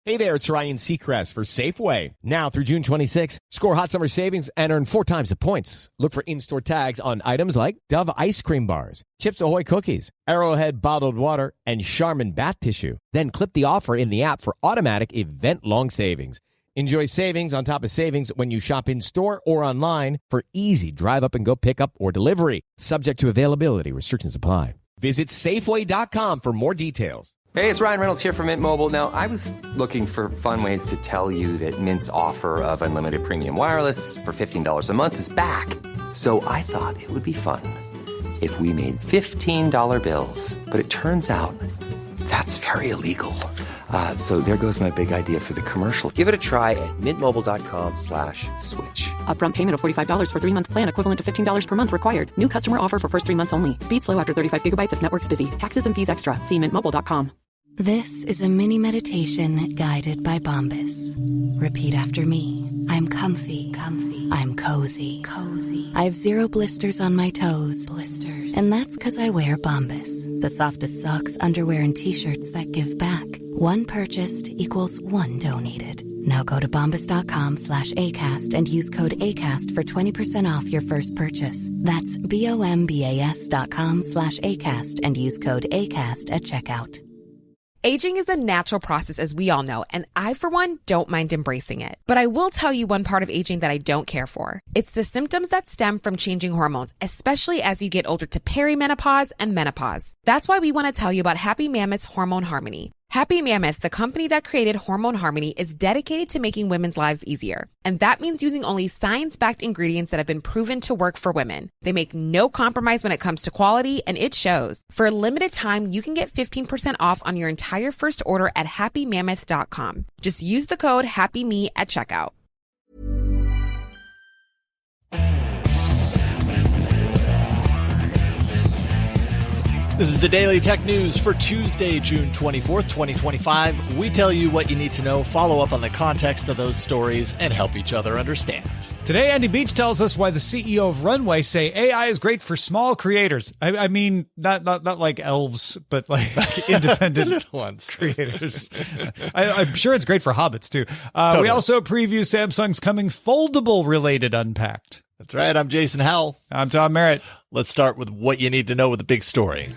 Hey there, it's Ryan Seacrest for Safeway. Now through June 26, score hot summer savings and earn 4 times the points. Look for in-store tags on items like Dove ice cream bars, Chips Ahoy cookies, Arrowhead bottled water, and Charmin bath tissue. Then clip the offer in the app for automatic event-long savings. Enjoy savings on top of savings when you shop in-store or online for easy drive-up-and-go pickup or delivery. Subject to availability. Restrictions apply. Visit Safeway.com for more details. Hey, it's Ryan Reynolds here from Mint Mobile. Now, I was looking for fun ways to tell you that Mint's offer of unlimited premium wireless for $15 a month is back. So I thought it would be fun if we made $15 bills. But it turns out that's very illegal. So there goes my big idea for the commercial. Give it a try at mintmobile.com/switch. Upfront payment of $45 for 3-month plan, equivalent to $15 per month required. New customer offer for first 3 months only. Speed slow after 35 gigabytes if network's busy. Taxes and fees extra. See mintmobile.com. This is a mini meditation guided by Bombas. Repeat after me. I'm comfy. Comfy. I'm cozy. Cozy. I have 0 blisters on my toes. Blisters. And that's because I wear Bombas, the softest socks, underwear, and T-shirts that give back. 1 purchased equals 1 donated. Now go to bombas.com/ACAST and use code ACAST for 20% off your first purchase. That's BOMBAS.com/ACAST and use code ACAST at checkout. Aging is a natural process, as we all know, and I, for one, don't mind embracing it. But I will tell you one part of aging that I don't care for. It's the symptoms that stem from changing hormones, especially as you get older to perimenopause and menopause. That's why we want to tell you about Happy Mammoth's Hormone Harmony. Happy Mammoth, the company that created Hormone Harmony, is dedicated to making women's lives easier. And that means using only science-backed ingredients that have been proven to work for women. They make no compromise when it comes to quality, and it shows. For a limited time, you can get 15% off on your entire first order at happymammoth.com. Just use the code HAPPYME at checkout. This is the Daily Tech News for Tuesday, June 24th, 2025. We tell you what you need to know, follow up on the context of those stories, and help each other understand. Today, Andy Beach tells us why the CEO of Runway say AI is great for small creators. I mean, not like elves, but like independent ones creators. I'm sure it's great for hobbits, too. Totally. We also preview Samsung's coming foldable related Unpacked. That's right. I'm Jason Howell. I'm Tom Merritt. Let's start with what you need to know with the big story.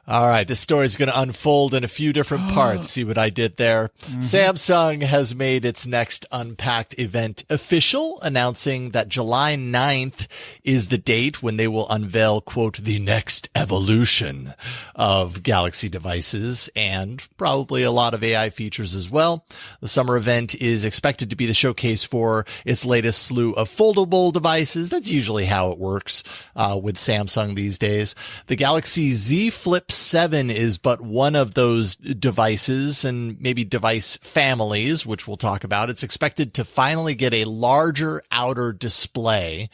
All right, this story is going to unfold in a few different parts. See what I did there? Mm-hmm. Samsung has made its next Unpacked event official, announcing that July 9th is the date when they will unveil, quote, the next evolution of Galaxy devices and probably a lot of AI features as well. The summer event is expected to be the showcase for its latest slew of foldable devices. That's usually how it works with Samsung these days. The Galaxy Z Flip 7 is but one of those devices and maybe device families, which we'll talk about. It's expected to finally get a larger outer display,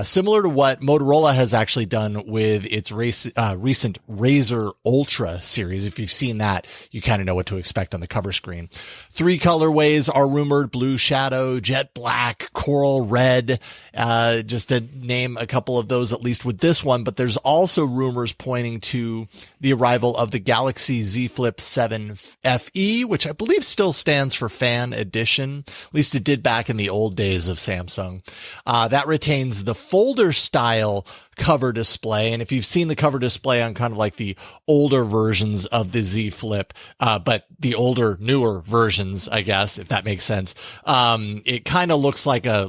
similar to what Motorola has actually done with its recent Razr Ultra series. If you've seen that, you kind of know what to expect on the cover screen. 3 colorways are rumored: blue shadow, jet black, coral red, just to name a couple of those, at least with this one. But there's also rumors pointing to the arrival of the Galaxy Z Flip 7 FE, which I believe still stands for Fan Edition. At least it did back in the old days of Samsung. That retains the folder style cover display. And if you've seen the cover display on kind of like the older versions of the Z Flip, but the older, newer versions, I guess, if that makes sense, it kind of looks like a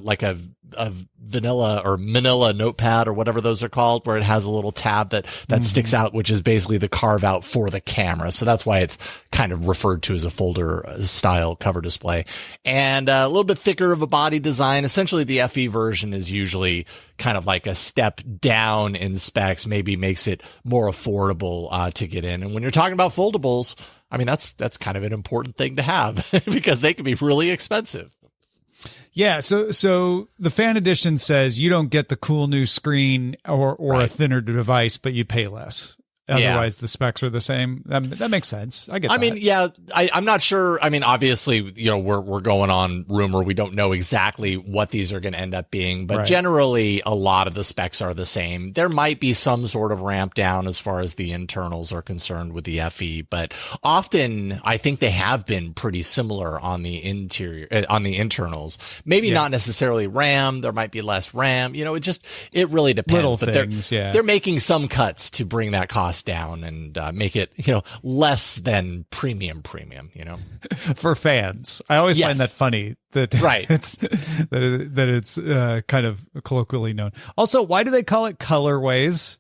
vanilla or manila notepad or whatever those are called, where it has a little tab that sticks out, which is basically the carve out for the camera. So that's why it's kind of referred to as a folder style cover display, and a little bit thicker of a body design. Essentially the FE version is usually kind of like a step down in specs, maybe makes it more affordable to get in. And when you're talking about foldables, I mean, that's kind of an important thing to have because they can be really expensive. Yeah, so the Fan Edition says you don't get the cool new screen or right, a thinner device, but you pay less. Otherwise, the specs are the same. That makes sense. I get that. I mean, yeah, I'm not sure. I mean, obviously, we're going on rumor. We don't know exactly what these are going to end up being, but generally, a lot of the specs are the same. There might be some sort of ramp down as far as the internals are concerned with the FE, but often I think they have been pretty similar on the internals. Maybe not necessarily RAM. There might be less RAM. It really depends. Little but things, they're making some cuts to bring that cost down and make it less than premium for fans. I always find that funny that it's kind of colloquially known. Also, why do they call it colorways?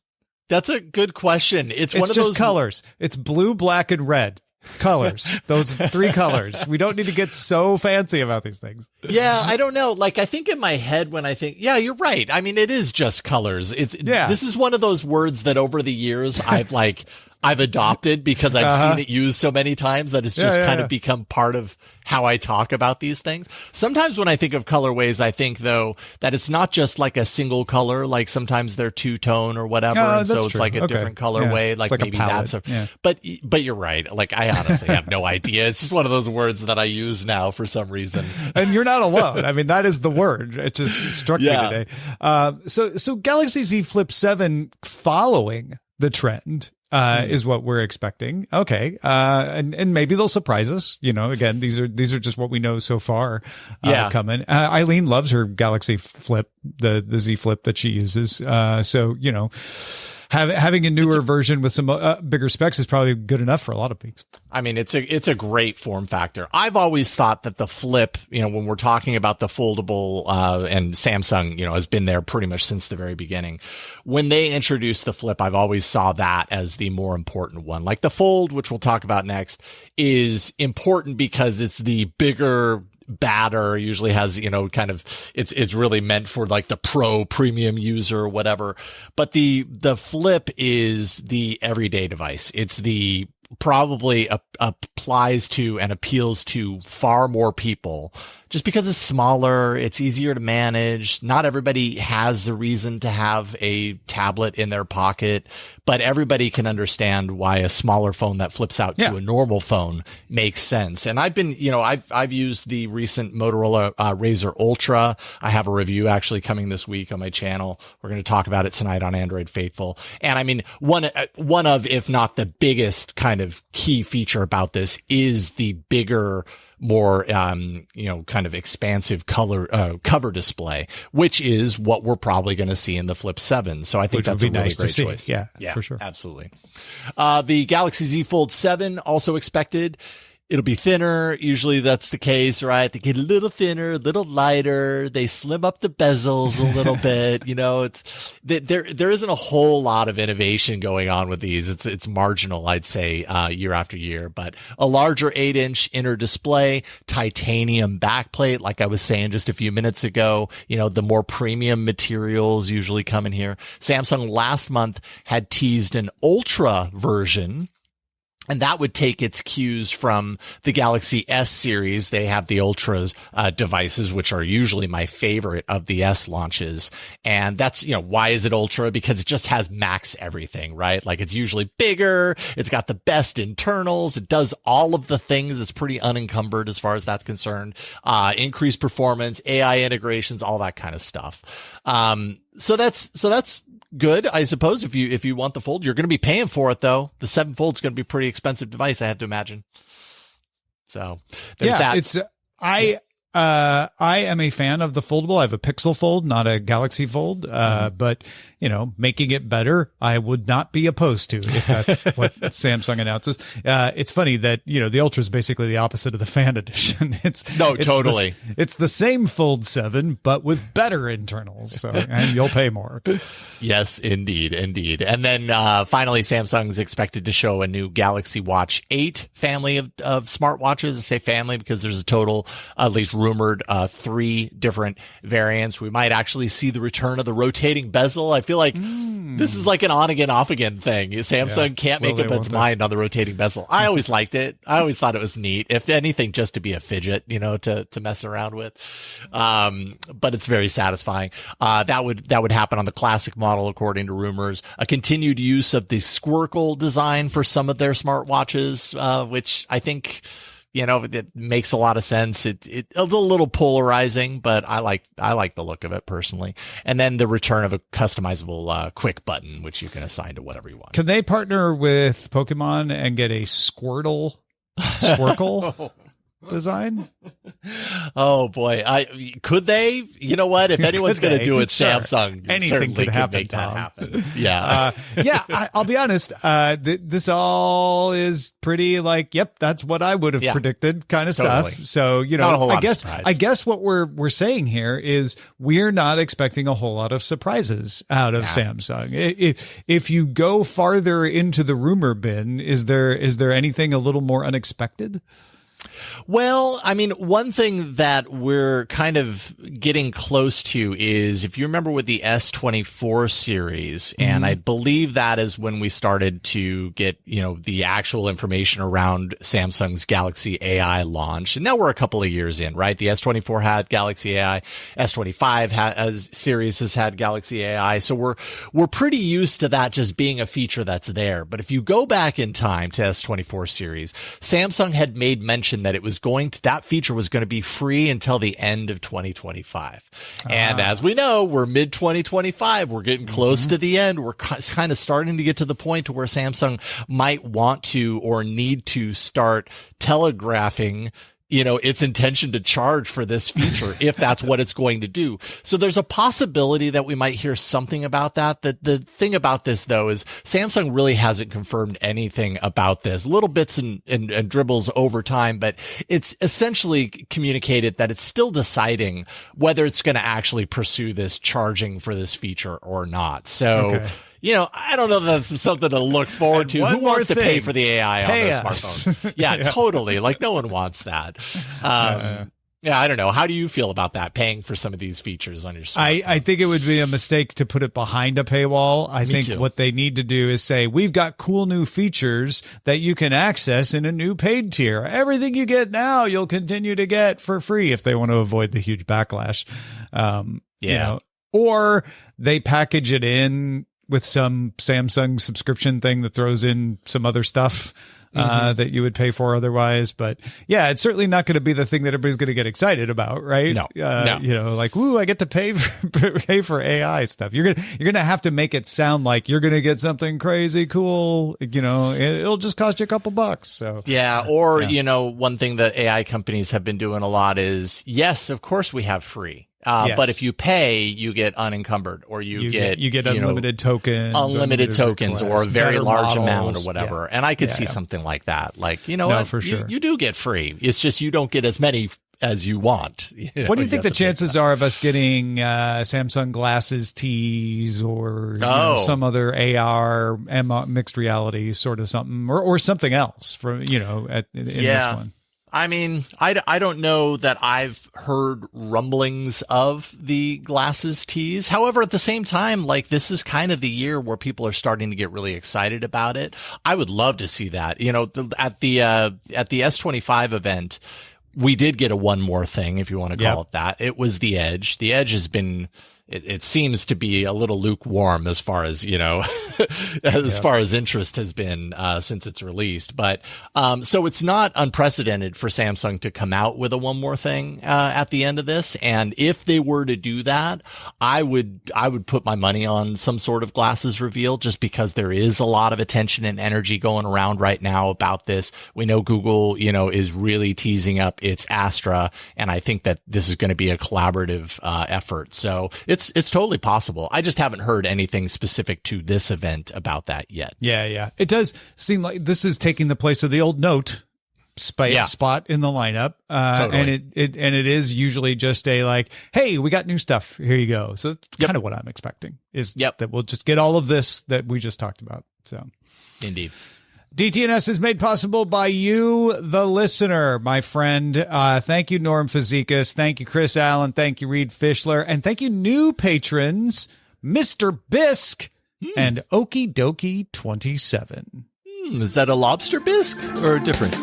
That's a good question. It's one of just those colors. It's blue, black, and red. Colors. Those 3 colors. We don't need to get so fancy about these things. Yeah, I don't know. Like, I think in my head when I think, yeah, you're right. I mean, it is just colors. This is one of those words that over the years I've adopted because I've seen it used so many times that it's just kind of become part of how I talk about these things. Sometimes when I think of colorways, I think though that it's not just like a single color, like sometimes they're two-tone or whatever. And so it's true. like a different colorway. Yeah. Like a maybe palette. but you're right. Like I honestly have no idea. It's just one of those words that I use now for some reason. And you're not alone. I mean, that is the word. It just struck me today. So Galaxy Z Flip 7 following the trend is what we're expecting. Okay. And maybe they'll surprise us. Again, these are just what we know so far coming. Eileen loves her Galaxy Flip, the Z Flip that she uses. So, having a newer version with some bigger specs is probably good enough for a lot of peaks. I mean, it's a great form factor. I've always thought that the Flip, when we're talking about the foldable, and Samsung, has been there pretty much since the very beginning. When they introduced the Flip, I've always saw that as the more important one. Like the Fold, which we'll talk about next, is important because it's the bigger, badder, usually has, it's really meant for like the premium user or whatever. But the Flip is the everyday device. It's the probably applies to and appeals to far more people just because it's smaller, it's easier to manage. Not everybody has the reason to have a tablet in their pocket, but everybody can understand why a smaller phone that flips out to a normal phone makes sense. And I've been, I've used the recent Motorola Razr Ultra. I have a review actually coming this week on my channel. We're going to talk about it tonight on Android Faithful. And I mean, one of, if not the biggest kind of key feature about this is the bigger, more, kind of expansive cover display, which is what we're probably going to see in the Flip 7. So I think that's a really great choice. Yeah, for sure. Absolutely. The Galaxy Z Fold 7 also expected. It'll be thinner. Usually that's the case, right? They get a little thinner, a little lighter. They slim up the bezels a little bit. There isn't a whole lot of innovation going on with these. It's marginal, I'd say, year after year, but a larger 8-inch inner display, titanium backplate. Like I was saying just a few minutes ago, the more premium materials usually come in here. Samsung last month had teased an Ultra version, and that would take its cues from the Galaxy S series. They have the Ultra devices, which are usually my favorite of the S launches. And that's, why is it Ultra? Because it just has max everything, right? Like it's usually bigger. It's got the best internals. It does all of the things. It's pretty unencumbered as far as that's concerned. Increased performance, AI integrations, all that kind of stuff. So that's good, I suppose. If you want the Fold, you're going to be paying for it though. The 7 Fold's going to be a pretty expensive device, I have to imagine. So there's that. I am a fan of the foldable. I have a Pixel Fold, not a Galaxy Fold. But making it better, I would not be opposed to if that's what Samsung announces. It's funny that, the Ultra is basically the opposite of the Fan Edition. Totally. It's the same Fold 7, but with better internals. So, and you'll pay more. Yes, indeed. And then, finally, Samsung's expected to show a new Galaxy Watch 8 family of smartwatches. I say family because there's a total, at least rumored 3 different variants. We might actually see the return of the rotating bezel. I feel like this is like an on again, off again thing. Samsung can't make up its mind on the rotating bezel. I always liked it. I always thought it was neat. If anything, just to be a fidget, to mess around with. But it's very satisfying. That would happen on the classic model, according to rumors. A continued use of the Squircle design for some of their smartwatches, which I think, it makes a lot of sense. It's a little polarizing, but I like the look of it personally. And then the return of a customizable quick button, which you can assign to whatever you want. Can they partner with Pokemon and get a Squircle design? Oh boy, could they? You know what? If anyone's going to do it, sure. Samsung anything could happen. Make that happen. Yeah, I'll be honest. This all is pretty like, yep, that's what I would have predicted, kind of totally. stuff. So I guess what we're saying here is we're not expecting a whole lot of surprises out of Samsung. If you go farther into the rumor bin, is there anything a little more unexpected? Well, I mean, one thing that we're kind of getting close to is, if you remember with the S24 series, and I believe that is when we started to get, the actual information around Samsung's Galaxy AI launch. And now we're a couple of years in, right? The S24 had Galaxy AI, S25 series has had Galaxy AI. So we're pretty used to that just being a feature that's there. But if you go back in time to S24 series, Samsung had made mention that that feature was going to be free until the end of 2025. And as we know, we're mid 2025. We're getting close to the end. We're kind of starting to get to the point to where Samsung might want to or need to start telegraphing its intention to charge for this feature, if that's what it's going to do. So there's a possibility that we might hear something about that. The thing about this, though, is Samsung really hasn't confirmed anything about this. Little bits and dribbles over time, but it's essentially communicated that it's still deciding whether it's going to actually pursue this charging for this feature or not. So... Okay. I don't know that that's something to look forward to. Who wants to pay for the AI on their smartphones? Yeah, totally. Like, no one wants that. I don't know. How do you feel about that, paying for some of these features on your smartphone? I think it would be a mistake to put it behind a paywall. I think what they need to do is say, we've got cool new features that you can access in a new paid tier. Everything you get now, you'll continue to get for free, if they want to avoid the huge backlash. Or they package it in with some Samsung subscription thing that throws in some other stuff that you would pay for otherwise. But yeah, it's certainly not going to be the thing that everybody's going to get excited about, right? No. Like, woo, I get to pay for AI stuff. You're going to have to make it sound like you're going to get something crazy cool. It'll just cost you a couple bucks. So one thing that AI companies have been doing a lot is, yes, of course we have free. But if you pay, you get unencumbered, or you get unlimited tokens, or a very large amount or whatever. Yeah. And I could see something like that. Like, for sure. You do get free. It's just you don't get as many as you want. What do you think the chances are of us getting Samsung glasses tees or some other AR, mixed reality sort of something, or something else for in this one? I mean, I don't know that I've heard rumblings of the glasses tees. However, at the same time, like, this is kind of the year where people are starting to get really excited about it. I would love to see that. At the S25 event, we did get a one more thing, if you want to call it that. It was the Edge. The Edge has been... It seems to be a little lukewarm as far as, far as interest has been, since it's released. But, so it's not unprecedented for Samsung to come out with a one more thing, at the end of this. And if they were to do that, I would put my money on some sort of glasses reveal, just because there is a lot of attention and energy going around right now about this. We know Google, is really teasing up its Astra. And I think that this is going to be a collaborative, effort. So it's totally possible. I just haven't heard anything specific to this event about that yet. Yeah. It does seem like this is taking the place of the old Note spot in the lineup. Totally. And it is usually just a like, hey, we got new stuff. Here you go. So it's kind of what I'm expecting is that we'll just get all of this that we just talked about. So indeed. DTNS is made possible by you, the listener, my friend. Thank you, Norm Fazekas. Thank you, Chris Allen. Thank you, Reed Fischler. And thank you, new patrons, Mr. Bisk and Okie Dokie 27. Is that a lobster bisque or different?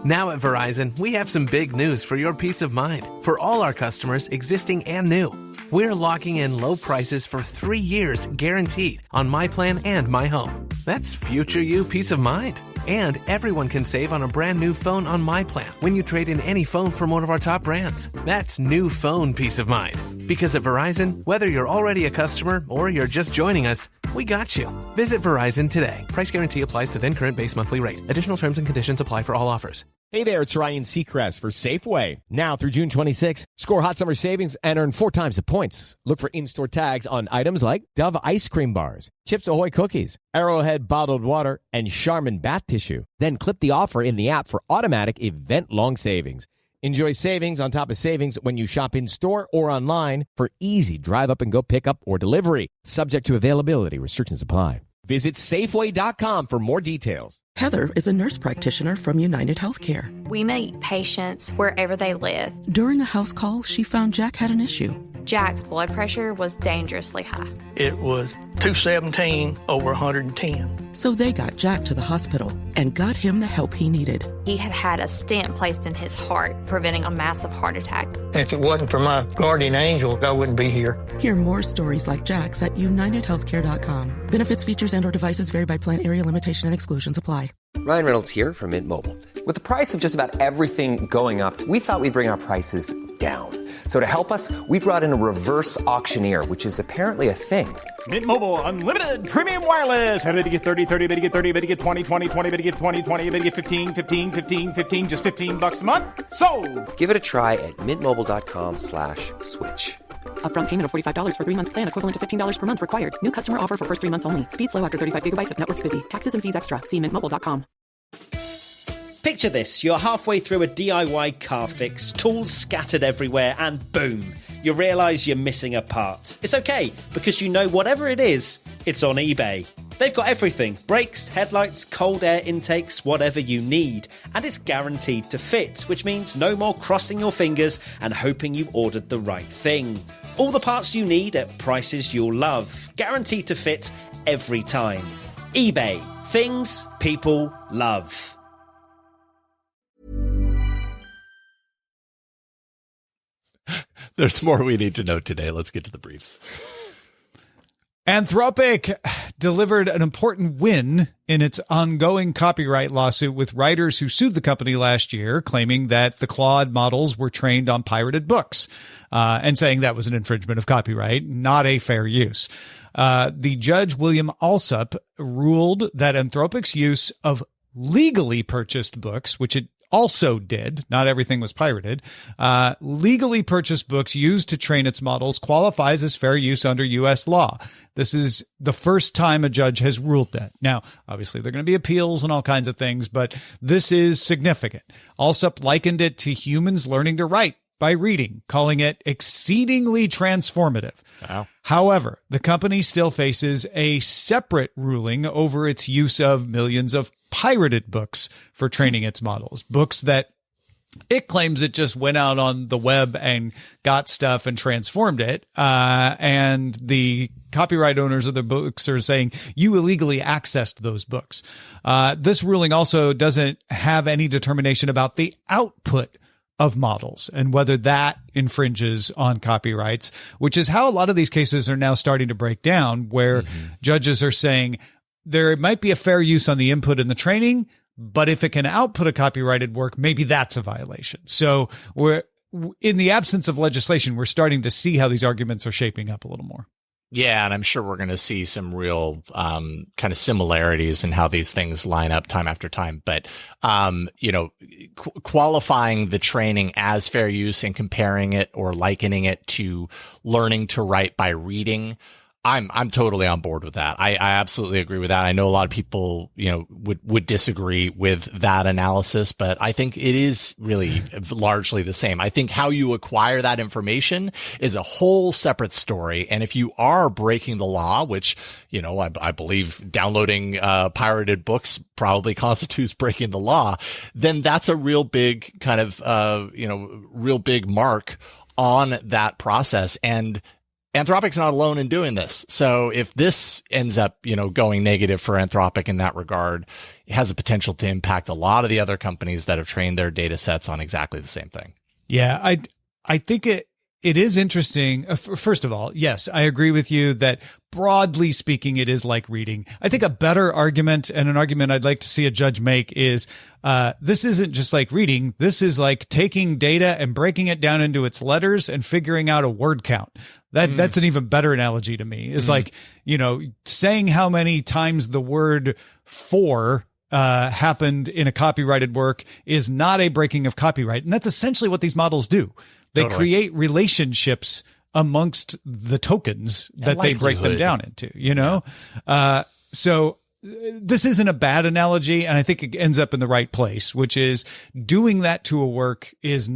Now at Verizon, we have some big news for your peace of mind. For all our customers, existing and new, we're locking in low prices for 3 years guaranteed on My Plan and My Home. That's future you peace of mind. And everyone can save on a brand new phone on My Plan when you trade in any phone from one of our top brands. That's new phone peace of mind. Because at Verizon, whether you're already a customer or you're just joining us, we got you. Visit Verizon today. Price guarantee applies to then current base monthly rate. Additional terms and conditions apply for all offers. Hey there, it's Ryan Seacrest for Safeway. Now through June 26, score hot summer savings and earn 4 times the points. Look for in-store tags on items like Dove ice cream bars, Chips Ahoy cookies, Arrowhead bottled water, and Charmin bath tissue. Then clip the offer in the app for automatic event-long savings. Enjoy savings on top of savings when you shop in-store or online for easy drive-up-and-go pickup or delivery. Subject to availability. Restrictions apply. Visit Safeway.com for more details. Heather is a nurse practitioner from United Healthcare. We meet patients wherever they live. During a house call, she found Jack had an issue. Jack's blood pressure was dangerously high. It was 217 over 110. So they got Jack to the hospital and got him the help he needed. He had had a stent placed in his heart, preventing a massive heart attack. If it wasn't for my guardian angel, I wouldn't be here. Hear more stories like Jack's at UnitedHealthcare.com. Benefits, features, and/or devices vary by plan, area, limitation, and exclusions apply. Ryan Reynolds here from Mint Mobile. With the price of just about everything going up, we thought we'd bring our prices down. So to help us, we brought in a reverse auctioneer, which is apparently a thing. Mint Mobile Unlimited Premium Wireless. How to get 30, 30, bit to get 30, bit to get 20, 20, 20, bit to get 20, 20, bit to get 15, 15, 15, 15, just $15 a month? Sold! Give it a try at mintmobile.com/switch. Upfront payment of $45 for 3-month plan, equivalent to $15 per month required. New customer offer for first 3 months only. Speed slow after 35 gigabytes if network's busy. Taxes and fees extra. See mintmobile.com. Picture this, you're halfway through a DIY car fix, tools scattered everywhere, and boom, you realise you're missing a part. It's okay, because you know whatever it is, it's on eBay. They've got everything, brakes, headlights, cold air intakes, whatever you need, and it's guaranteed to fit, which means no more crossing your fingers and hoping you ordered the right thing. All the parts you need at prices you'll love, guaranteed to fit every time. eBay, things people love. There's more we need to know today. Let's get to the briefs. Anthropic delivered an important win in its ongoing copyright lawsuit with writers who sued the company last year, claiming that the Claude models were trained on pirated books, and saying that was an infringement of copyright, not a fair use. The judge, William Alsup, ruled that Anthropic's use of legally purchased books, which it also did, not everything was pirated, legally purchased books used to train its models qualifies as fair use under U.S. law. This is the first time a judge has ruled that. Now, obviously, there are going to be appeals and all kinds of things, but this is significant. Alsup likened it to humans learning to write by reading, calling it exceedingly transformative. Wow. However, the company still faces a separate ruling over its use of millions of pirated books for training its models, books that it claims it just went out on the web and got stuff and transformed it. And the copyright owners of the books are saying you illegally accessed those books. This ruling also doesn't have any determination about the output of models and whether that infringes on copyrights, which is how a lot of these cases are now starting to break down, where judges are saying there might be a fair use on the input and the training, but if it can output a copyrighted work, maybe that's a violation. So we're in the absence of legislation, we're starting to see how these arguments are shaping up a little more. Yeah, and I'm sure we're going to see some real kind of similarities in how these things line up time after time. But, qualifying the training as fair use and comparing it or likening it to learning to write by reading, I'm totally on board with that. I absolutely agree with that. I know a lot of people, would disagree with that analysis, but I think it is really largely the same. I think how you acquire that information is a whole separate story. And if you are breaking the law, which, I believe downloading pirated books probably constitutes breaking the law, then that's a real big kind of, real big mark on that process. And Anthropic's not alone in doing this. So if this ends up, going negative for Anthropic in that regard, it has the potential to impact a lot of the other companies that have trained their data sets on exactly the same thing. Yeah, I think it is interesting. First of all, yes, I agree with you that broadly speaking, it is like reading. I think a better argument, and an argument I'd like to see a judge make, is this isn't just like reading. This is like taking data and breaking it down into its letters and figuring out a word count. That's an even better analogy to me. It's like, saying how many times the word for happened in a copyrighted work is not a breaking of copyright. And that's essentially what these models do. They create relationships amongst the tokens that they break them down into, So this isn't a bad analogy, and I think it ends up in the right place, which is doing that to a work is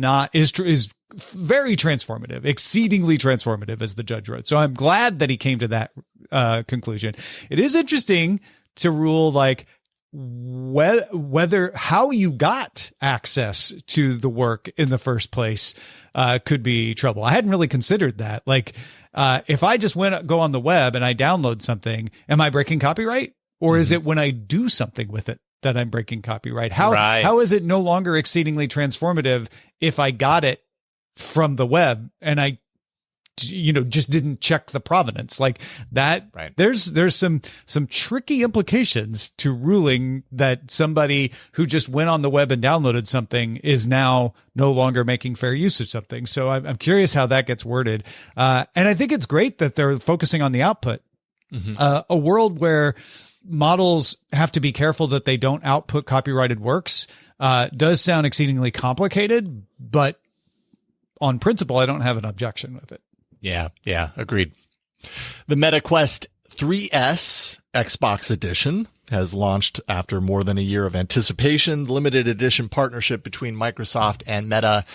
very transformative, exceedingly transformative, as the judge wrote. So I'm glad that he came to that conclusion. It is interesting to rule like whether how you got access to the work in the first place could be trouble. I hadn't really considered that. Like, if I just go on the web and I download something, am I breaking copyright? Or is it when I do something with it that I'm breaking copyright? How is it no longer exceedingly transformative if I got it from the web and I just didn't check the provenance like that? Right. There's some tricky implications to ruling that somebody who just went on the web and downloaded something is now no longer making fair use of something. So I'm curious how that gets worded. And I think it's great that they're focusing on the output. A world where models have to be careful that they don't output copyrighted works does sound exceedingly complicated, but on principle, I don't have an objection with it. Yeah, agreed. The Meta Quest 3S Xbox Edition has launched after more than a year of anticipation. The limited edition partnership between Microsoft and Meta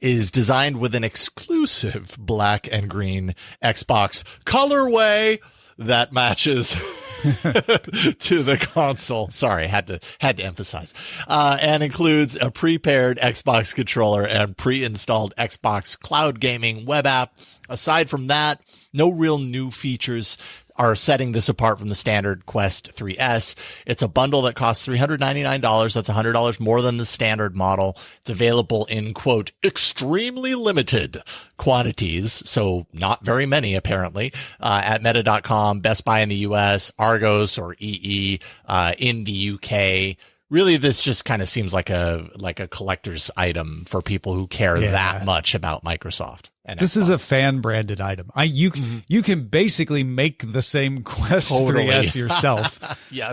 is designed with an exclusive black and green Xbox colorway that matches to the console. Sorry, had to emphasize. And includes a prepared Xbox controller and pre-installed Xbox cloud gaming web app. Aside from that, no real new features are setting this apart from the standard Quest 3S. It's a bundle that costs $399. That's $100 more than the standard model. It's available in, quote, extremely limited quantities. So not very many, apparently, at meta.com, Best Buy in the US, Argos or EE, in the UK. Really, this just kind of seems like a collector's item for people who care that much about Microsoft. And this is a fan branded item. You can basically make the same Quest 3S yourself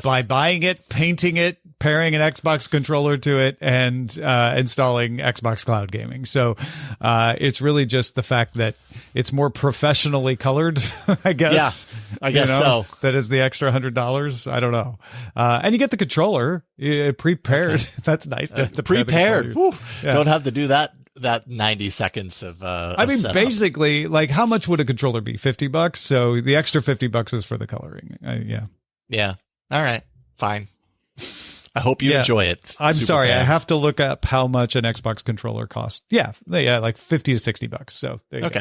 by buying it, painting it, pairing an Xbox controller to it, and installing Xbox Cloud Gaming. So it's really just the fact that it's more professionally colored, I guess. Yeah, I guess so. That is the extra $100. I don't know. And you get the controller prepared. Okay. That's nice. Prepared. Don't have to do that 90 seconds of I mean, basically, like, how much would a controller be? $50? So the extra $50 is for the coloring. Yeah. All right. Fine. I hope you enjoy it. I'm sorry. Fans. I have to look up how much an Xbox controller costs. Yeah, like $50 to $60. So there you go.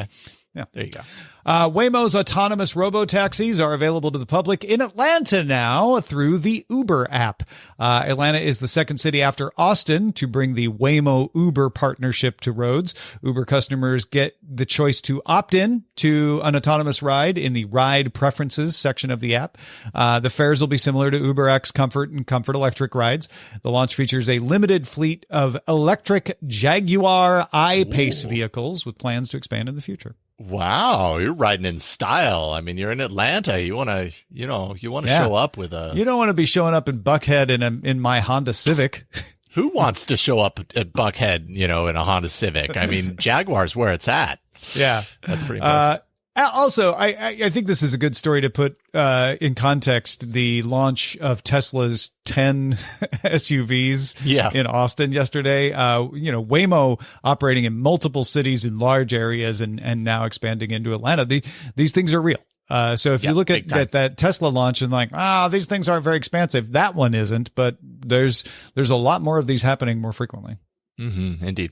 Yeah. There you go. Waymo's autonomous robo-taxis are available to the public in Atlanta now through the Uber app. Atlanta is the second city after Austin to bring the Waymo Uber partnership to roads. Uber customers get the choice to opt in to an autonomous ride in the ride preferences section of the app. The fares will be similar to UberX Comfort and Comfort Electric rides. The launch features a limited fleet of electric Jaguar I-Pace vehicles with plans to expand in the future. Wow, you're riding in style. I mean, you're in Atlanta. You want to show up with a. You don't want to be showing up in Buckhead in my Honda Civic. Who wants to show up at Buckhead, in a Honda Civic? I mean, Jaguar's where it's at. Yeah, that's pretty impressive. Also, I think this is a good story to put in context. The launch of Tesla's 10 SUVs in Austin yesterday. Waymo operating in multiple cities in large areas and now expanding into Atlanta. These things are real. So if you look at that Tesla launch and like, these things aren't very expansive, that one isn't, but there's a lot more of these happening more frequently. Mm-hmm, indeed.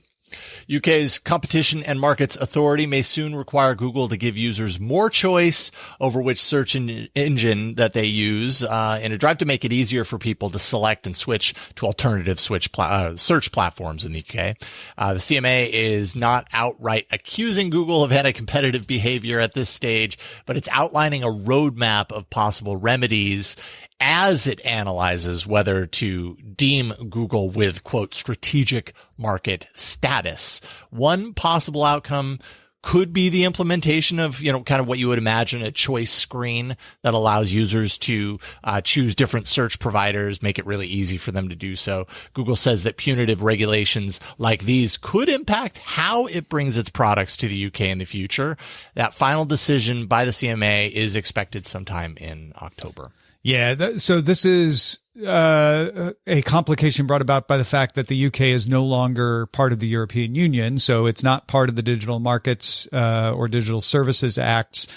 UK's Competition and Markets Authority may soon require Google to give users more choice over which search engine that they use in a drive to make it easier for people to select and switch to alternative search platforms in the UK. The CMA is not outright accusing Google of anti-competitive behavior at this stage, but it's outlining a roadmap of possible remedies as it analyzes whether to deem Google with, quote, strategic market status. One possible outcome could be the implementation of, kind of what you would imagine a choice screen that allows users to choose different search providers, make it really easy for them to do so. Google says that punitive regulations like these could impact how it brings its products to the UK in the future. That final decision by the CMA is expected sometime in October. Yeah, so this is a complication brought about by the fact that the UK is no longer part of the European Union, so it's not part of the Digital Markets or Digital Services Acts,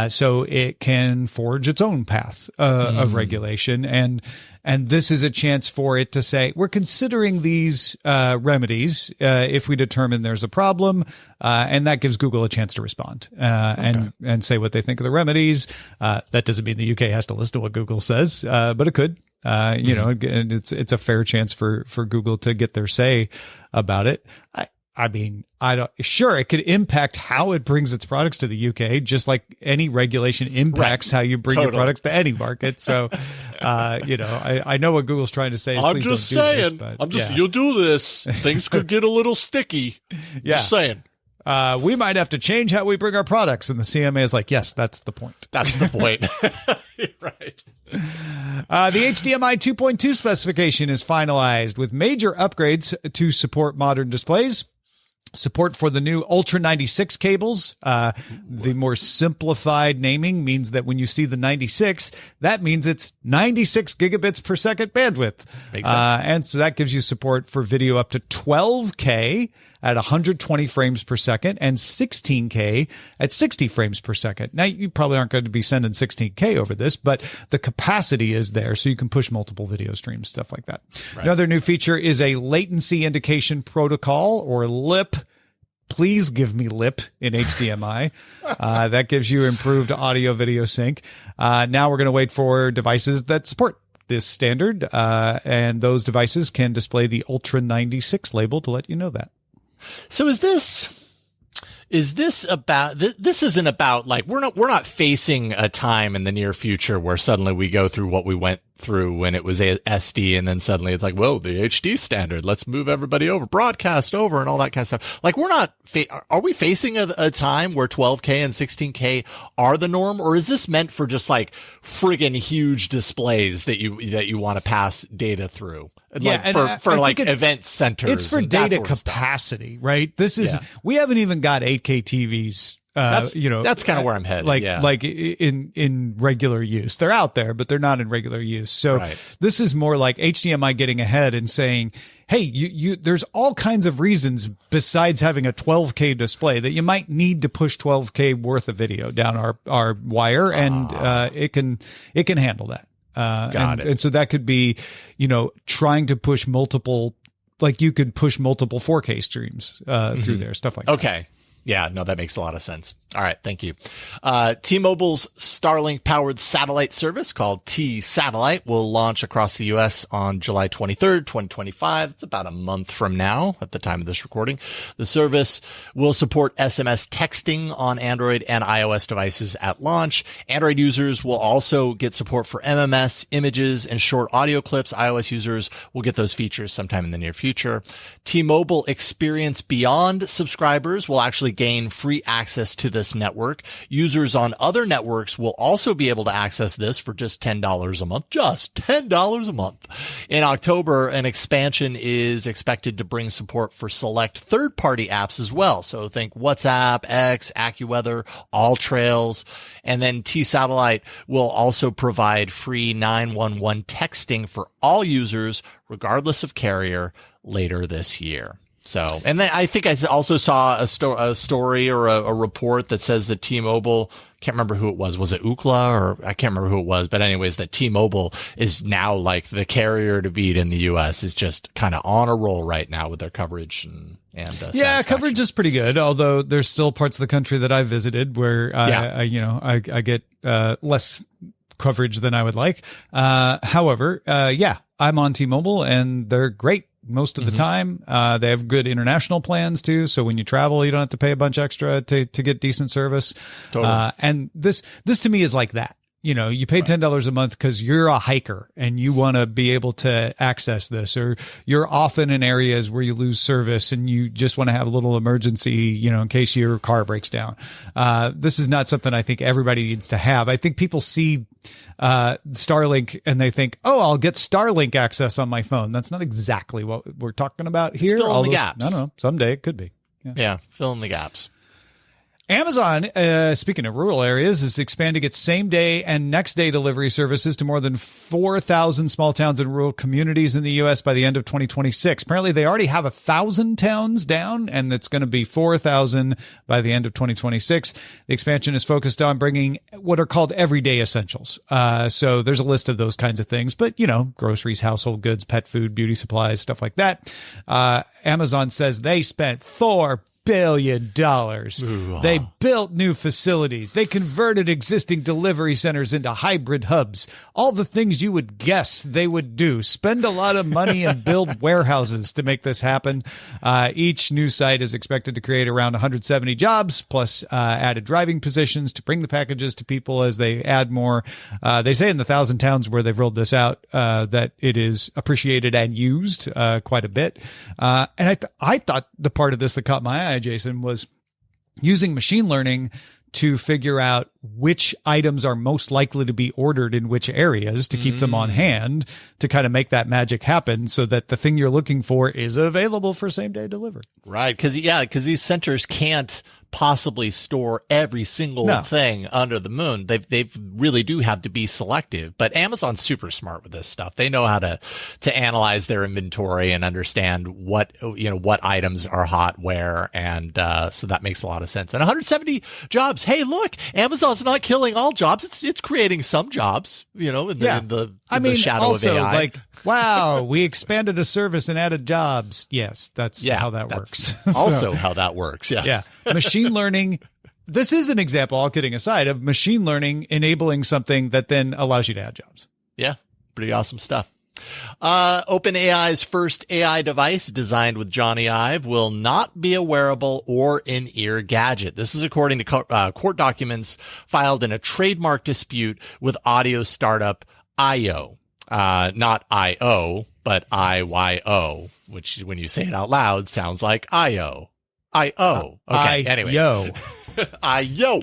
so it can forge its own path of regulation, and this is a chance for it to say, we're considering these remedies if we determine there's a problem, and that gives Google a chance to respond and say what they think of the remedies. That doesn't mean the UK has to listen to what Google says, but it could. And it's a fair chance for Google to get their say about it. Sure, it could impact how it brings its products to the UK, just like any regulation impacts how you bring your products to any market. So, I know what Google's trying to say. I'm just saying, you'll do this. Things could get a little sticky. Just saying. We might have to change how we bring our products. And the CMA is like, yes, that's the point. That's the point. Right. The HDMI 2.2 specification is finalized with major upgrades to support modern displays. Support for the new Ultra 96 cables. The more simplified naming means that when you see the 96, that means it's 96 gigabits per second bandwidth. Makes sense. And so that gives you support for video up to 12K at 120 frames per second and 16K at 60 frames per second. Now, you probably aren't going to be sending 16K over this, but the capacity is there, so you can push multiple video streams, stuff like that. Right. Another new feature is a latency indication protocol, or LIP. Please give me LIP in HDMI. That gives you improved audio video sync. Now we're going to wait for devices that support this standard, and those devices can display the Ultra 96 label to let you know that. So is this about, this isn't about, like, we're not facing a time in the near future where suddenly we go through what we went through when it was SD, and then suddenly it's like, whoa, the HD standard, let's move everybody over, broadcast over, and all that kind of stuff. Like, we're not, are we facing a time where 12K and 16K are the norm, or is this meant for just like friggin' huge displays that you want to pass data through? Yeah, like for like event centers. It's for data capacity, right? This is, we haven't even got 8K TVs. That's kind of where I'm headed. Like in regular use. They're out there, but they're not in regular use. So this is more like HDMI getting ahead and saying, hey, there's all kinds of reasons besides having a 12K display that you might need to push 12K worth of video down our wire, and it can handle that. Got it. And so that could be, trying to push multiple, like you could push multiple 4K streams through there, stuff like that. Okay. Yeah, no, that makes a lot of sense. All right, thank you. T-Mobile's Starlink-powered satellite service called T-Satellite will launch across the U.S. on July 23rd, 2025. It's about a month from now at the time of this recording. The service will support SMS texting on Android and iOS devices at launch. Android users will also get support for MMS, images, and short audio clips. iOS users will get those features sometime in the near future. T-Mobile Experience Beyond subscribers will actually gain free access to this network. Users on other networks will also be able to access this for just $10 a month. Just $10 a month. In October, an expansion is expected to bring support for select third-party apps as well. So think WhatsApp, X, AccuWeather, AllTrails, and then T-Satellite will also provide free 911 texting for all users, regardless of carrier, later this year. So, and then I think I also saw a story or a report that says that T-Mobile, can't remember who it was. Was it Ookla or I can't remember who it was, but anyways, that T-Mobile is now like the carrier to beat in the US, is just kind of on a roll right now with their coverage and yeah, coverage is pretty good. Although there's still parts of the country that I visited where I get less coverage than I would like. However, I'm on T-Mobile and they're great most of the time. They have good international plans too. So when you travel, you don't have to pay a bunch extra to get decent service. Totally. And this to me is like that. You know, you pay $10 a month because you're a hiker and you want to be able to access this, or you're often in areas where you lose service and you just want to have a little emergency, you know, in case your car breaks down. This is not something I think everybody needs to have. I think people see Starlink and they think, oh, I'll get Starlink access on my phone. That's not exactly what we're talking about here. Fill in the gaps. I don't know. Someday it could be. Yeah, fill in the gaps. Amazon, speaking of rural areas, is expanding its same-day and next-day delivery services to more than 4,000 small towns and rural communities in the U.S. by the end of 2026. Apparently, they already have 1,000 towns down, and it's going to be 4,000 by the end of 2026. The expansion is focused on bringing what are called everyday essentials. So there's a list of those kinds of things, but, you know, groceries, household goods, pet food, beauty supplies, stuff like that. Amazon says they spent $4 billion. They built new facilities. They converted existing delivery centers into hybrid hubs. All the things you would guess they would do. Spend a lot of money and build warehouses to make this happen. Each new site is expected to create around 170 jobs, plus added driving positions to bring the packages to people as they add more. They say in the 1,000 towns where they've rolled this out that it is appreciated and used quite a bit. And I thought the part of this that caught my eye, Jason, was using machine learning to figure out which items are most likely to be ordered in which areas to keep them on hand to kind of make that magic happen so that the thing you're looking for is available for same day delivery. Right. Because these centers can't possibly store every single thing under the moon. They really do have to be selective, but Amazon's super smart with this stuff. They know how to analyze their inventory and understand what items are hot where. And, so that makes a lot of sense. And 170 jobs. Hey, look, Amazon's not killing all jobs. It's creating some jobs, in the shadow of AI. Like, wow, we expanded a service and added jobs. Yes, that's how that works. Also how that works. Yeah. Yeah. Machine learning. This is an example, all kidding aside, of machine learning enabling something that then allows you to add jobs. Yeah. Pretty awesome stuff. OpenAI's first AI device designed with Johnny Ive will not be a wearable or in-ear gadget. This is according to court documents filed in a trademark dispute with audio startup IO. Not I-O, but I-Y-O, which when you say it out loud sounds like I-O. I-O. Okay, anyway. I-O.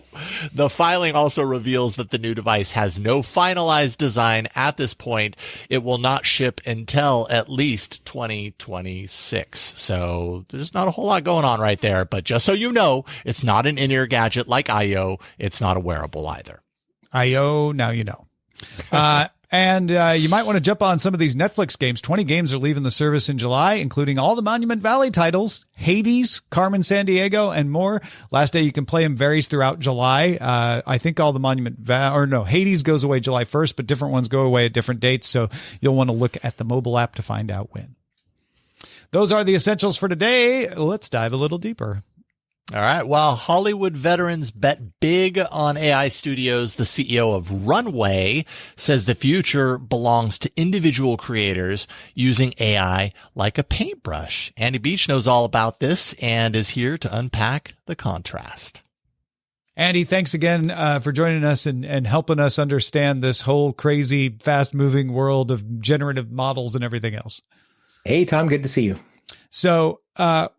The filing also reveals that the new device has no finalized design at this point. It will not ship until at least 2026. So there's not a whole lot going on right there. But just so you know, it's not an in-ear gadget like I-O. It's not a wearable either. I-O, now you know. And you might want to jump on some of these Netflix games. 20 games are leaving the service in July, including all the Monument Valley titles, Hades, Carmen Sandiego, and more. Last day you can play them varies throughout July. I think all the Hades goes away July 1st, but different ones go away at different dates. So you'll want to look at the mobile app to find out when. Those are the essentials for today. Let's dive a little deeper. All right. While Hollywood veterans bet big on AI studios, the CEO of Runway says the future belongs to individual creators using AI like a paintbrush. Andy Beach knows all about this and is here to unpack the contrast. Andy, thanks again for joining us and helping us understand this whole crazy, fast-moving world of generative models and everything else. Hey, Tom, good to see you. So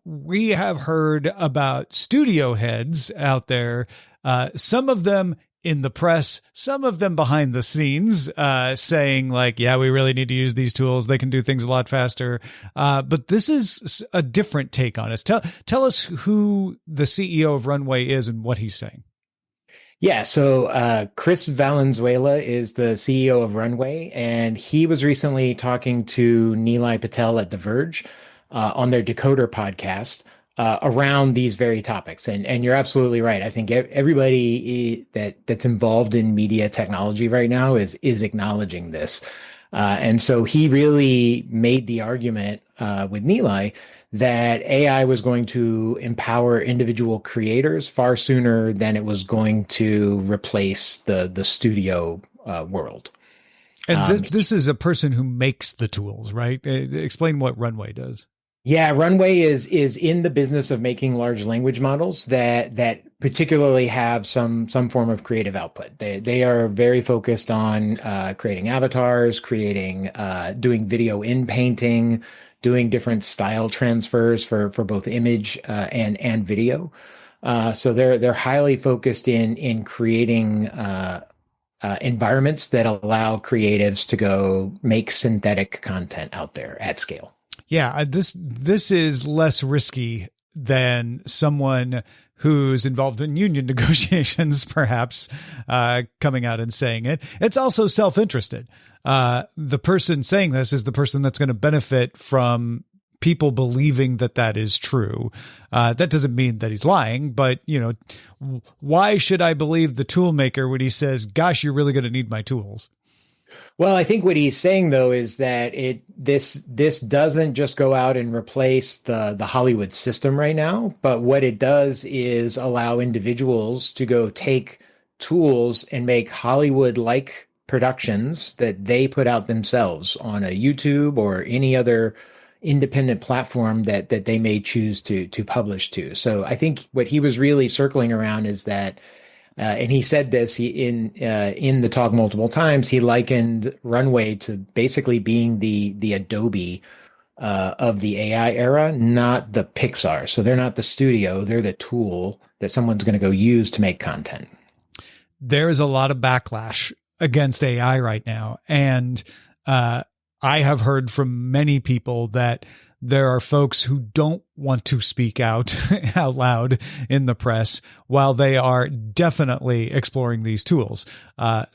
we have heard about studio heads out there, some of them in the press, some of them behind the scenes, saying like, yeah, we really need to use these tools. They can do things a lot faster. But this is a different take on it. Tell us who the CEO of Runway is and what he's saying. Yeah, so Chris Valenzuela is the CEO of Runway, and he was recently talking to Nilay Patel at The Verge on their Decoder podcast around these very topics. And you're absolutely right. I think everybody that's involved in media technology right now is acknowledging this. And so he really made the argument with Nilay that AI was going to empower individual creators far sooner than it was going to replace the studio world. And this is a person who makes the tools, right? Explain what Runway does. Yeah, Runway is in the business of making large language models that particularly have some form of creative output. They are very focused on creating avatars, doing video in painting, doing different style transfers for both image and video. So they're highly focused in creating environments that allow creatives to go make synthetic content out there at scale. Yeah, this is less risky than someone who's involved in union negotiations, perhaps, coming out and saying it. It's also self-interested. The person saying this is the person that's going to benefit from people believing that is true. That doesn't mean that he's lying, but why should I believe the tool maker when he says, gosh, you're really going to need my tools? Well, I think what he's saying, though, is that this doesn't just go out and replace the Hollywood system right now, but what it does is allow individuals to go take tools and make Hollywood-like productions that they put out themselves on a YouTube or any other independent platform that they may choose to publish to. So I think what he was really circling around is that and he said this in the talk multiple times. He likened Runway to basically being the Adobe of the AI era, not the Pixar. So they're not the studio; they're the tool that someone's going to go use to make content. There's a lot of backlash against AI right now, and I have heard from many people that there are folks who don't want to speak out loud in the press while they are definitely exploring these tools.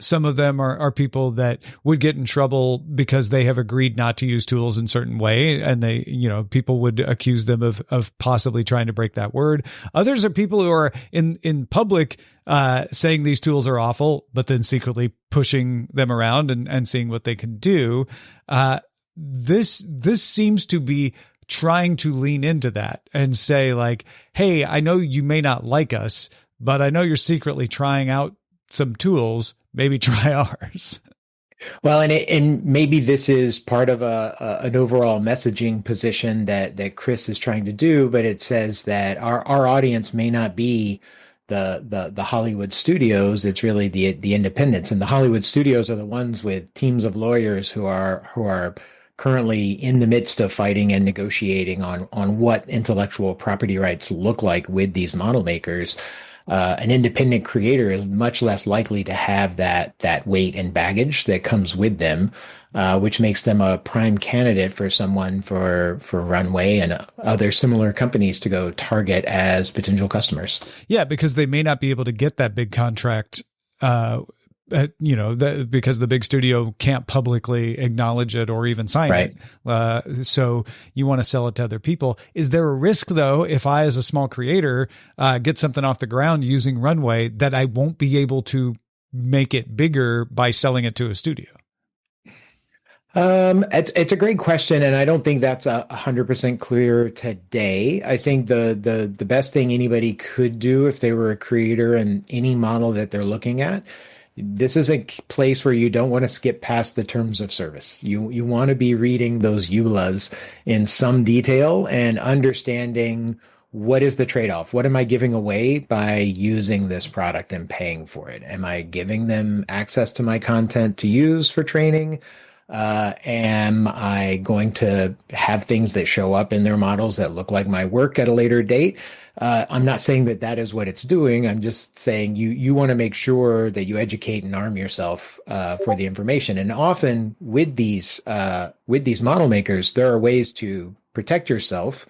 Some of them are people that would get in trouble because they have agreed not to use tools in certain way. And people would accuse them of possibly trying to break that word. Others are people who are in public, saying these tools are awful, but then secretly pushing them around and seeing what they can do. This seems to be trying to lean into that and say like, hey, I know you may not like us, but I know you're secretly trying out some tools. Maybe try ours. Well, and maybe this is part of an overall messaging position that Chris is trying to do, but it says that our audience may not be the Hollywood studios. It's really the independents, and the Hollywood studios are the ones with teams of lawyers who are currently in the midst of fighting and negotiating on what intellectual property rights look like with these model makers. An independent creator is much less likely to have that weight and baggage that comes with them, which makes them a prime candidate for someone for Runway and other similar companies to go target as potential customers. Yeah, because they may not be able to get that big contract, because the big studio can't publicly acknowledge it or even sign it. So you want to sell it to other people. Is there a risk, though, if I, as a small creator, get something off the ground using Runway, that I won't be able to make it bigger by selling it to a studio? It's a great question, and I don't think that's 100% clear today. I think the best thing anybody could do if they were a creator in any model that they're looking at, this is a place where you don't want to skip past the terms of service. You want to be reading those EULAs in some detail and understanding what is the trade-off. What am I giving away by using this product and paying for it? Am I giving them access to my content to use for training? Am I going to have things that show up in their models that look like my work at a later date? I'm not saying that that is what it's doing. I'm just saying you want to make sure that you educate and arm yourself for the information. And often with these model makers, there are ways to protect yourself.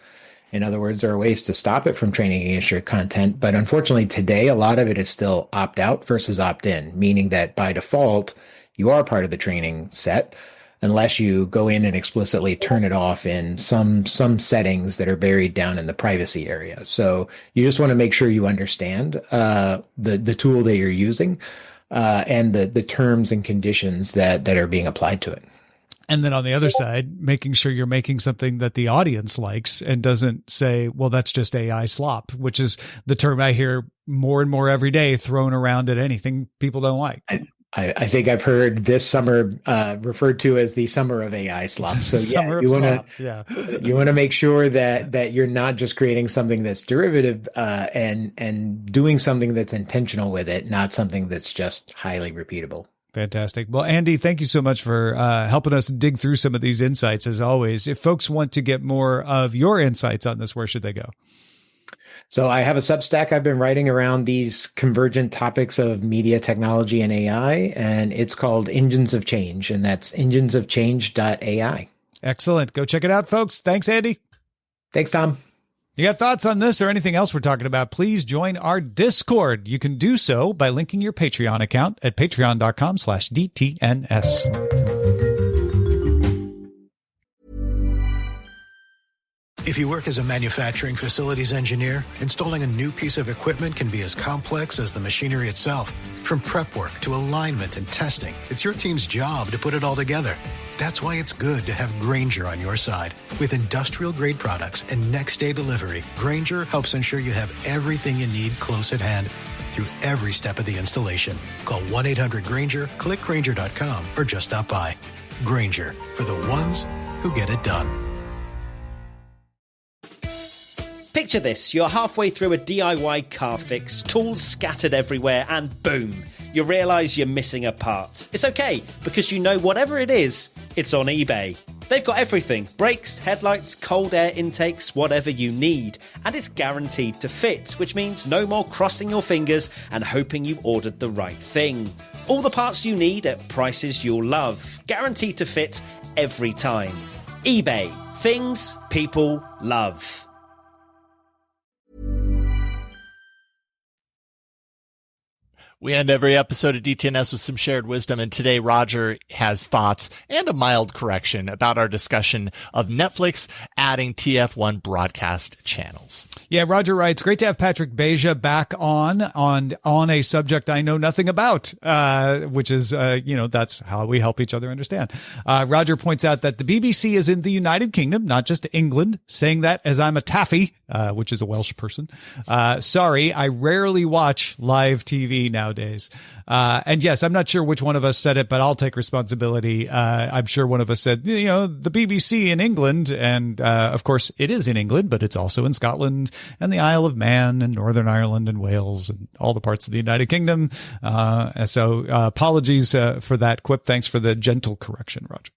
In other words, there are ways to stop it from training against your content. But unfortunately, today, a lot of it is still opt-out versus opt-in, meaning that by default, you are part of the training set unless you go in and explicitly turn it off in some settings that are buried down in the privacy area. So you just want to make sure you understand the tool that you're using and the terms and conditions that are being applied to it. And then on the other side, making sure you're making something that the audience likes and doesn't say, well, that's just AI slop, which is the term I hear more and more every day thrown around at anything people don't like. I think I've heard this summer referred to as the summer of AI slop. So you want to make sure that you're not just creating something that's derivative and doing something that's intentional with it, not something that's just highly repeatable. Fantastic. Well, Andy, thank you so much for helping us dig through some of these insights, as always. If folks want to get more of your insights on this, where should they go? So I have a Substack I've been writing around these convergent topics of media technology and AI, and it's called Engines of Change, and that's enginesofchange.ai. Excellent. Go check it out, folks. Thanks, Andy. Thanks, Tom. You got thoughts on this or anything else we're talking about, please join our Discord. You can do so by linking your Patreon account at patreon.com/DTNS. If you work as a manufacturing facilities engineer, installing a new piece of equipment can be as complex as the machinery itself. From prep work to alignment and testing, it's your team's job to put it all together. That's why it's good to have Grainger on your side. With industrial-grade products and next-day delivery, Grainger helps ensure you have everything you need close at hand through every step of the installation. Call 1-800-GRAINGER, click Grainger.com, or just stop by. Grainger, for the ones who get it done. Picture this, you're halfway through a DIY car fix, tools scattered everywhere, and boom, you realise you're missing a part. It's okay, because you know whatever it is, it's on eBay. They've got everything, brakes, headlights, cold air intakes, whatever you need. And it's guaranteed to fit, which means no more crossing your fingers and hoping you ordered the right thing. All the parts you need at prices you'll love, guaranteed to fit every time. eBay, things people love. We end every episode of DTNS with some shared wisdom, and today Roger has thoughts and a mild correction about our discussion of Netflix adding TF1 broadcast channels. Yeah, Roger writes, great to have Patrick Beja back on a subject I know nothing about, which is, that's how we help each other understand. Roger points out that the BBC is in the United Kingdom, not just England, saying that as I'm a taffy, which is a Welsh person. Sorry, I rarely watch live TV nowadays. And yes, I'm not sure which one of us said it, but I'll take responsibility. I'm sure one of us said, the BBC in England. And, of course, it is in England, but it's also in Scotland and the Isle of Man and Northern Ireland and Wales and all the parts of the United Kingdom. So apologies for that quip. Thanks for the gentle correction, Roger.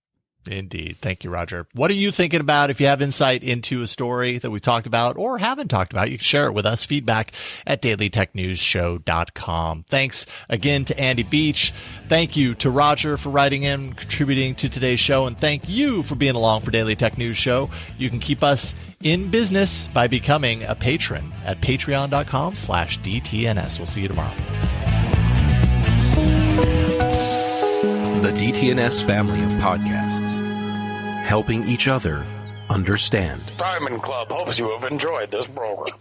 Indeed. Thank you, Roger. What are you thinking about? If you have insight into a story that we talked about or haven't talked about, you can share it with us. Feedback at dailytechnewsshow.com. Thanks again to Andy Beach. Thank you to Roger for writing in, contributing to today's show. And thank you for being along for Daily Tech News Show. You can keep us in business by becoming a patron at patreon.com/DTNS. We'll see you tomorrow. The DTNS family of podcasts, helping each other understand. Diamond Club hopes you have enjoyed this program.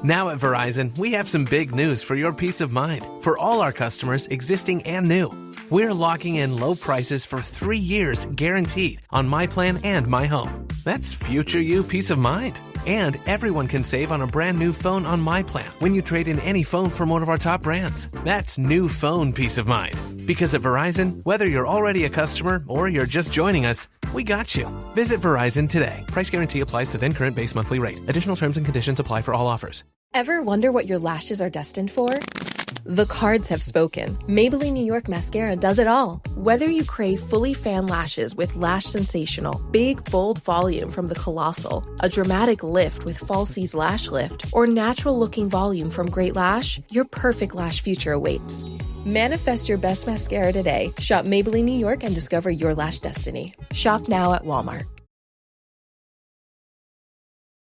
Now at Verizon, we have some big news for your peace of mind. For all our customers, existing and new, we're locking in low prices for 3 years guaranteed on My Plan and My Home. That's future you peace of mind. And everyone can save on a brand new phone on My Plan when you trade in any phone from one of our top brands. That's new phone peace of mind. Because at Verizon, whether you're already a customer or you're just joining us, we got you. Visit Verizon today. Price guarantee applies to then current base monthly rate. Additional terms and conditions apply for all offers. Ever wonder what your lashes are destined for? The cards have spoken. Maybelline New York Mascara does it all. Whether you crave fully fan lashes with Lash Sensational, big, bold volume from the Colossal, a dramatic lift with Falsies Lash Lift, or natural-looking volume from Great Lash, your perfect lash future awaits. Manifest your best mascara today. Shop Maybelline New York and discover your lash destiny. Shop now at Walmart.